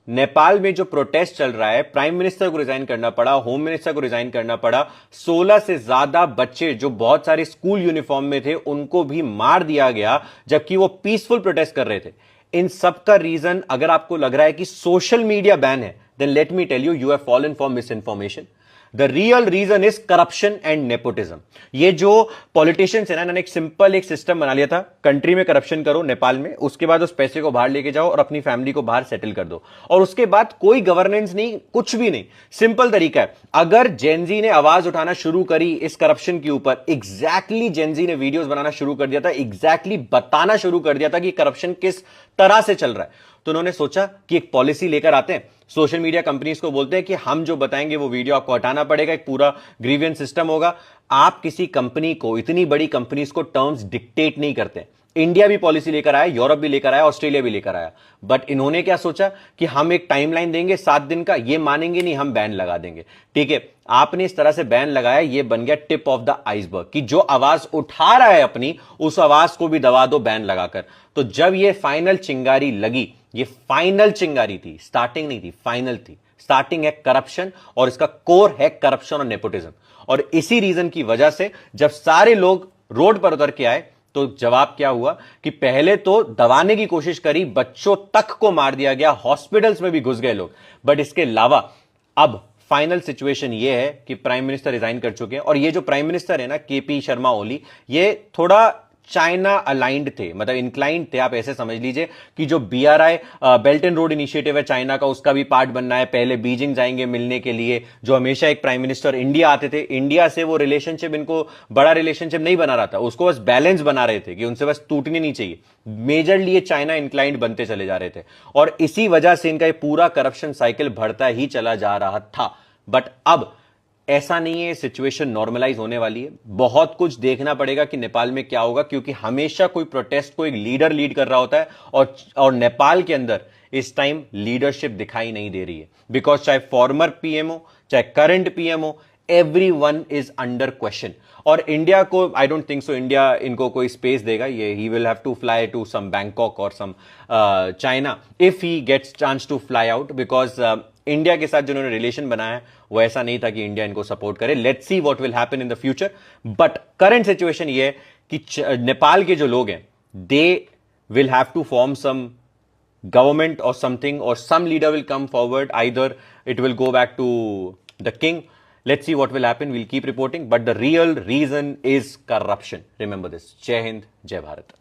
नेपाल में जो प्रोटेस्ट चल रहा है, प्राइम मिनिस्टर को रिजाइन करना पड़ा, होम मिनिस्टर को रिजाइन करना पड़ा, 16 से ज्यादा बच्चे जो बहुत सारे स्कूल यूनिफॉर्म में थे उनको भी मार दिया गया जबकि वो पीसफुल प्रोटेस्ट कर रहे थे। इन सब का रीजन अगर आपको लग रहा है कि सोशल मीडिया बैन है, then let me tell you, you have fallen for misinformation. The real reason is corruption and nepotism. ये जो पॉलिटिशियंस है ना, इन्होंने एक सिंपल एक सिस्टम बना लिया था, कंट्री में करप्शन करो नेपाल में, उसके बाद उस पैसे को बाहर लेके जाओ और अपनी फैमिली को बाहर सेटल कर दो, और उसके बाद कोई गवर्नेंस नहीं, कुछ भी नहीं। सिंपल तरीका है। अगर जेनजी ने आवाज उठाना शुरू करी इस करप्शन के ऊपर, एग्जैक्टली जेनजी ने वीडियोस बनाना शुरू कर दिया था, एग्जैक्टली बताना शुरू कर दिया था कि करप्शन किस तरह से चल रहा है, तो उन्होंने सोचा कि एक पॉलिसी लेकर आते हैं। सोशल मीडिया कंपनीज को बोलते हैं कि हम जो बताएंगे वो वीडियो आपको हटाना पड़ेगा, एक पूरा ग्रीवियंस सिस्टम होगा। आप किसी कंपनी को, इतनी बड़ी कंपनीज को टर्म्स डिक्टेट नहीं करते। इंडिया भी पॉलिसी लेकर आया, यूरोप भी लेकर आया, ऑस्ट्रेलिया भी लेकर आया, बट इन्होंने क्या सोचा कि हम एक टाइमलाइन देंगे 7 दिन का, ये मानेंगे नहीं, हम बैन लगा देंगे। ठीक है, आपने इस तरह से बैन लगाया, ये बन गया टिप ऑफ द आइसबर्ग कि जो आवाज उठा रहा है अपनी, उस आवाज को भी दबा दो बैन लगाकर। तो जब ये फाइनल चिंगारी लगी, ये फाइनल चिंगारी थी, स्टार्टिंग नहीं थी, फाइनल थी। स्टार्टिंग है करप्शन और इसका कोर है करप्शन और नेपोटिज्म। और इसी रीजन की वजह से जब सारे लोग रोड पर उतर के आए तो जवाब क्या हुआ कि पहले तो दबाने की कोशिश करी, बच्चों तक को मार दिया गया, हॉस्पिटल्स में भी घुस गए लोग। बट इसके अलावा अब फाइनल सिचुएशन ये है कि प्राइम मिनिस्टर रिजाइन कर चुके हैं, और ये जो प्राइम मिनिस्टर है ना, केपी शर्मा ओली, ये थोड़ा चाइना अलाइंड थे, मतलब इंक्लाइंड थे। आप ऐसे समझ लीजिए कि जो BRI belt and road initiative है चाइना का, उसका भी पार्ट बनना है। पहले बीजिंग जाएंगे मिलने के लिए, जो हमेशा एक प्राइम मिनिस्टर इंडिया आते थे, इंडिया से वो रिलेशनशिप, इनको बड़ा रिलेशनशिप नहीं बना रहा था, उसको बस बैलेंस बना रहे थे कि उनसे बस टूटनी नहीं चाहिए। मेजरली ये चाइना इंक्लाइंड बनते चले जा रहे थे, और इसी वजह से इनका ये पूरा करप्शन साइकिल बढ़ता ही चला जा रहा था। बट अब ऐसा नहीं है, सिचुएशन नॉर्मलाइज होने वाली है। बहुत कुछ देखना पड़ेगा कि नेपाल में क्या होगा, क्योंकि हमेशा कोई प्रोटेस्ट को एक लीडर लीड कर रहा होता है, और नेपाल के अंदर इस टाइम लीडरशिप दिखाई नहीं दे रही है। बिकॉज चाहे फॉर्मर पीएम हो, चाहे करंट पीएम हो, एवरीवन इज अंडर क्वेश्चन। और इंडिया को I don't think so India इनको कोई स्पेस देगा। ये he will have to fly to some Bangkok और some China if he gets chance to fly out, because India के साथ जिन्होंने रिलेशन बनाया है वो ऐसा नहीं था कि इंडिया इनको सपोर्ट करे। Let's see what will happen in the future. But current situation ये है कि नेपाल के जो लोग हैं, they will have to form some government or something, or some leader will come forward. Either it will go back to the king. Let's see what will happen. We'll keep reporting. But the real reason is corruption. Remember this. Jai Hind, Jai Bharat.